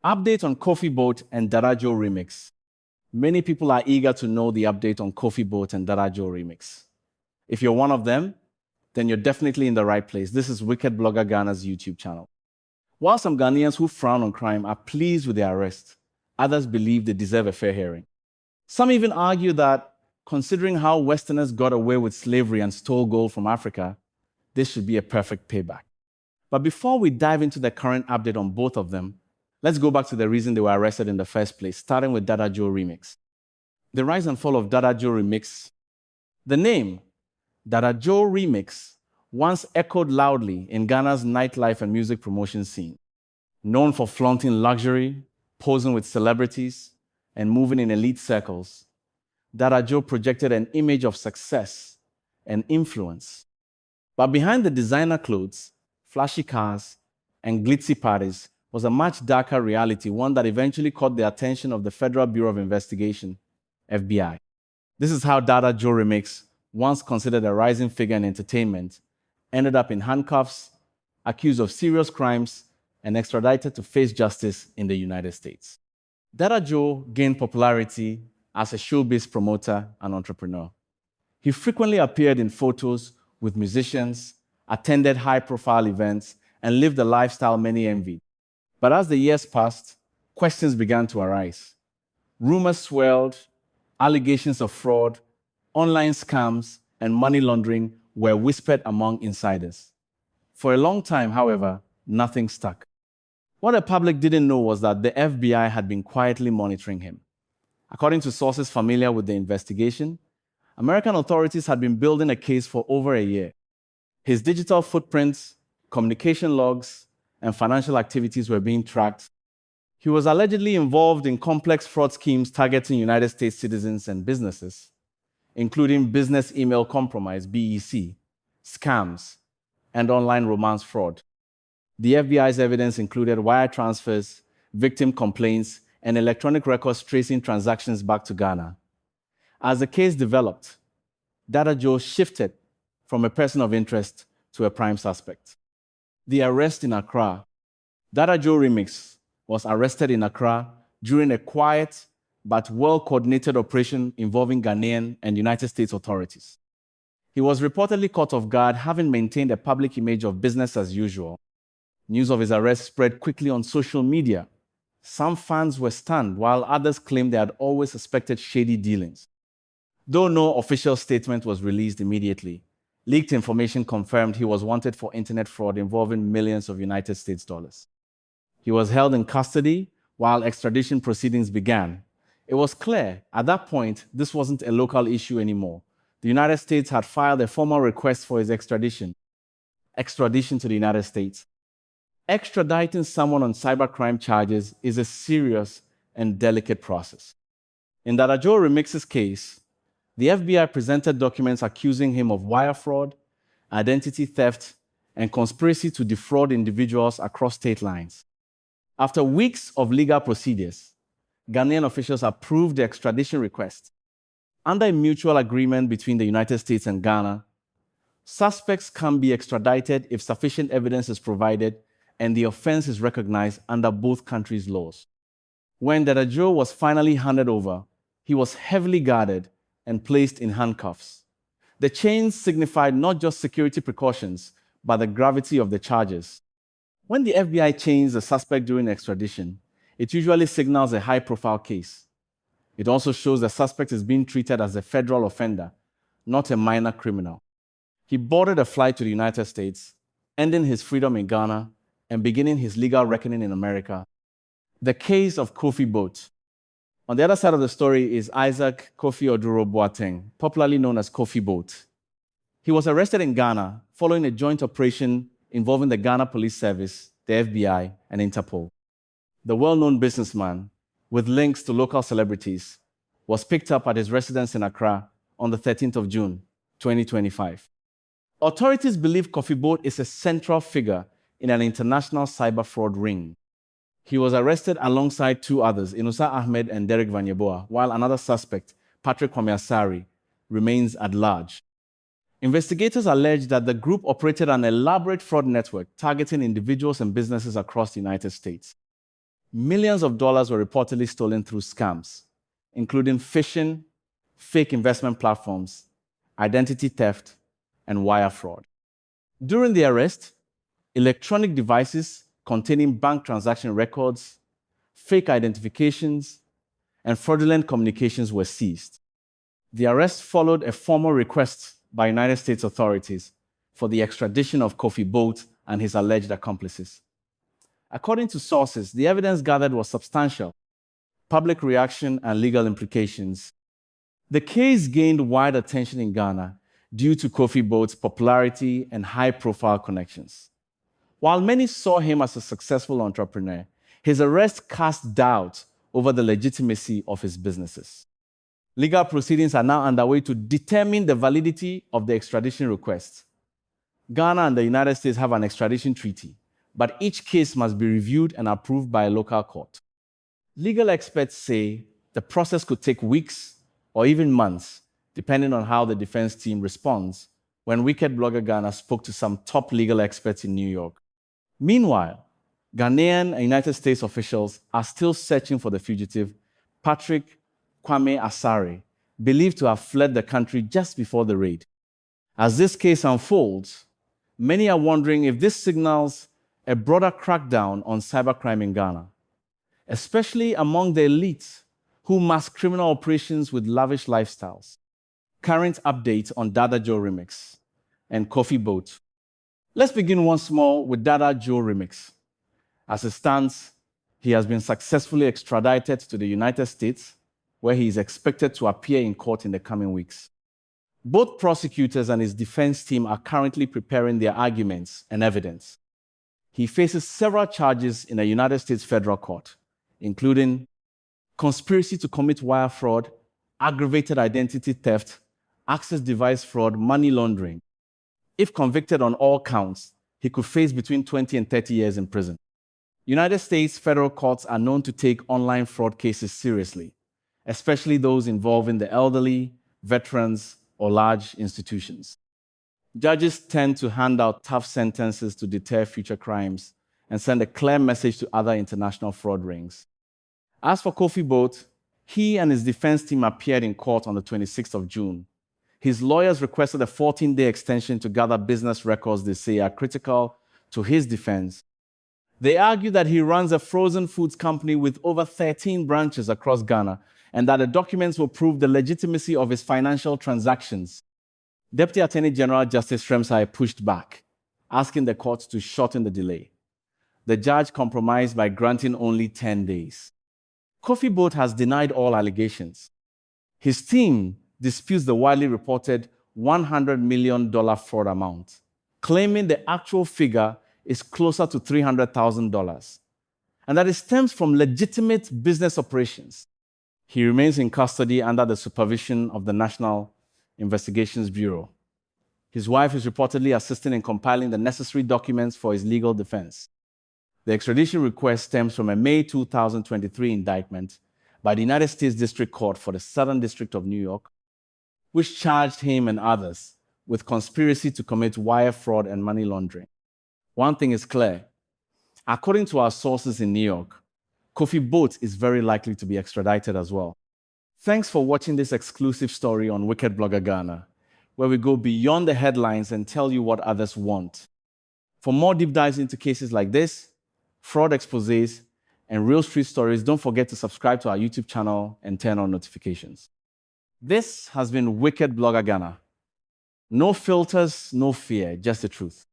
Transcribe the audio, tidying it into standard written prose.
Update on Kofi Boat and Dada Joe remix. Many people are eager to know the update on Kofi Boat and Dada Joe remix. If you're one of them, then you're definitely in the right place. This is Wicked Blogger Ghana's YouTube channel. While some Ghanaians who frown on crime are pleased with their arrest, others believe they deserve a fair hearing. Some even argue that, considering how Westerners got away with slavery and stole gold from Africa, this should be a perfect payback. But before we dive into the current update on both of them, let's go back to the reason they were arrested in the first place, starting with Dada Joe remix. The rise and fall of Dada Joe remix. The name, Dada Joe remix, once echoed loudly in Ghana's nightlife and music promotion scene. Known for flaunting luxury, posing with celebrities, and moving in elite circles, Dada Joe projected an image of success and influence. But behind the designer clothes, flashy cars, and glitzy parties was a much darker reality, one that eventually caught the attention of the Federal Bureau of Investigation, FBI. This is how Dada Joe remix, once considered a rising figure in entertainment, ended up in handcuffs, accused of serious crimes, and extradited to face justice in the United States. Dada Joe gained popularity as a showbiz promoter and entrepreneur. He frequently appeared in photos with musicians, attended high-profile events, and lived a lifestyle many envied. But as the years passed, questions began to arise. Rumors swirled, allegations of fraud, online scams, and money laundering were whispered among insiders. For a long time, however, nothing stuck. What the public didn't know was that the FBI had been quietly monitoring him. According to sources familiar with the investigation, American authorities had been building a case for over a year. His digital footprints, communication logs, and financial activities were being tracked. He was allegedly involved in complex fraud schemes targeting United States citizens and businesses, including business email compromise, BEC, scams, and online romance fraud. The FBI's evidence included wire transfers, victim complaints, and electronic records tracing transactions back to Ghana. As the case developed, Dada Joe shifted from a person of interest to a prime suspect. The arrest in Accra. Dada Joe remix was arrested in Accra during a quiet but well-coordinated operation involving Ghanaian and United States authorities. He was reportedly caught off guard, having maintained a public image of business as usual. News of his arrest spread quickly on social media. Some fans were stunned, while others claimed they had always suspected shady dealings. Though no official statement was released immediately, leaked information confirmed he was wanted for internet fraud involving millions of United States dollars. He was held in custody while extradition proceedings began. It was clear at that point this wasn't a local issue anymore. The United States had filed a formal request for his extradition to the United States. Extraditing someone on cybercrime charges is a serious and delicate process. In Dada Joe remix's case, the FBI presented documents accusing him of wire fraud, identity theft, and conspiracy to defraud individuals across state lines. After weeks of legal procedures, Ghanaian officials approved the extradition request. Under a mutual agreement between the United States and Ghana, suspects can be extradited if sufficient evidence is provided and the offense is recognized under both countries' laws. When Dada Joe was finally handed over, he was heavily guarded and placed in handcuffs. The chains signified not just security precautions, but the gravity of the charges. When the FBI chains a suspect during extradition, it usually signals a high-profile case. It also shows the suspect is being treated as a federal offender, not a minor criminal. He boarded a flight to the United States, ending his freedom in Ghana and beginning his legal reckoning in America. The case of Kofi Boat. On the other side of the story is Isaac Kofi Oduro Boateng, popularly known as Kofi Boat. He was arrested in Ghana following a joint operation involving the Ghana Police Service, the FBI, and Interpol. The well-known businessman, with links to local celebrities, was picked up at his residence in Accra on the 13th of June, 2025. Authorities believe Kofi Boat is a central figure in an international cyber fraud ring. He was arrested alongside two others, Inusa Ahmed and Derek Vanyeboa, while another suspect, Patrick Kwame, remains at large. Investigators allege that the group operated an elaborate fraud network targeting individuals and businesses across the United States. Millions of dollars were reportedly stolen through scams, including phishing, fake investment platforms, identity theft, and wire fraud. During the arrest, electronic devices containing bank transaction records, fake identifications, and fraudulent communications were seized. The arrest followed a formal request by United States authorities for the extradition of Kofi Boat and his alleged accomplices. According to sources, the evidence gathered was substantial, public reaction and legal implications. The case gained wide attention in Ghana due to Kofi Boat's popularity and high-profile connections. While many saw him as a successful entrepreneur, his arrest cast doubt over the legitimacy of his businesses. Legal proceedings are now underway to determine the validity of the extradition request. Ghana and the United States have an extradition treaty, but each case must be reviewed and approved by a local court. Legal experts say the process could take weeks or even months, depending on how the defense team responds, when Wicked Blogger Ghana spoke to some top legal experts in New York. Meanwhile, Ghanaian and United States officials are still searching for the fugitive, Patrick Kwame Asare, believed to have fled the country just before the raid. As this case unfolds, many are wondering if this signals a broader crackdown on cybercrime in Ghana, especially among the elites who mask criminal operations with lavish lifestyles. Current updates on Dada Joe Remix and Kofi Boat. Let's begin once more with Dada Joe Remix. As it stands, he has been successfully extradited to the United States, where he is expected to appear in court in the coming weeks. Both prosecutors and his defense team are currently preparing their arguments and evidence. He faces several charges in a United States federal court, including conspiracy to commit wire fraud, aggravated identity theft, access device fraud, money laundering. If convicted on all counts, he could face between 20 and 30 years in prison. United States federal courts are known to take online fraud cases seriously, especially those involving the elderly, veterans, or large institutions. Judges tend to hand out tough sentences to deter future crimes and send a clear message to other international fraud rings. As for Kofi Boat, he and his defense team appeared in court on the 26th of June. His lawyers requested a 14-day extension to gather business records they say are critical to his defense. They argue that he runs a frozen foods company with over 13 branches across Ghana and that the documents will prove the legitimacy of his financial transactions. Deputy Attorney General Justice Shremsai pushed back, asking the court to shorten the delay. The judge compromised by granting only 10 days. Kofi Boat has denied all allegations. His team disputes the widely reported $100 million fraud amount, claiming the actual figure is closer to $300,000, and that it stems from legitimate business operations. He remains in custody under the supervision of the National Investigations Bureau. His wife is reportedly assisting in compiling the necessary documents for his legal defense. The extradition request stems from a May 2023 indictment by the United States District Court for the Southern District of New York, which charged him and others with conspiracy to commit wire fraud and money laundering. One thing is clear. According to our sources in New York, Kofi Boat is very likely to be extradited as well. Thanks for watching this exclusive story on Wicked Blogger Ghana, where we go beyond the headlines and tell you what others want. For more deep dives into cases like this, fraud exposés, and real street stories, don't forget to subscribe to our YouTube channel and turn on notifications. This has been Wicked Blogger Ghana. No filters, no fear, just the truth.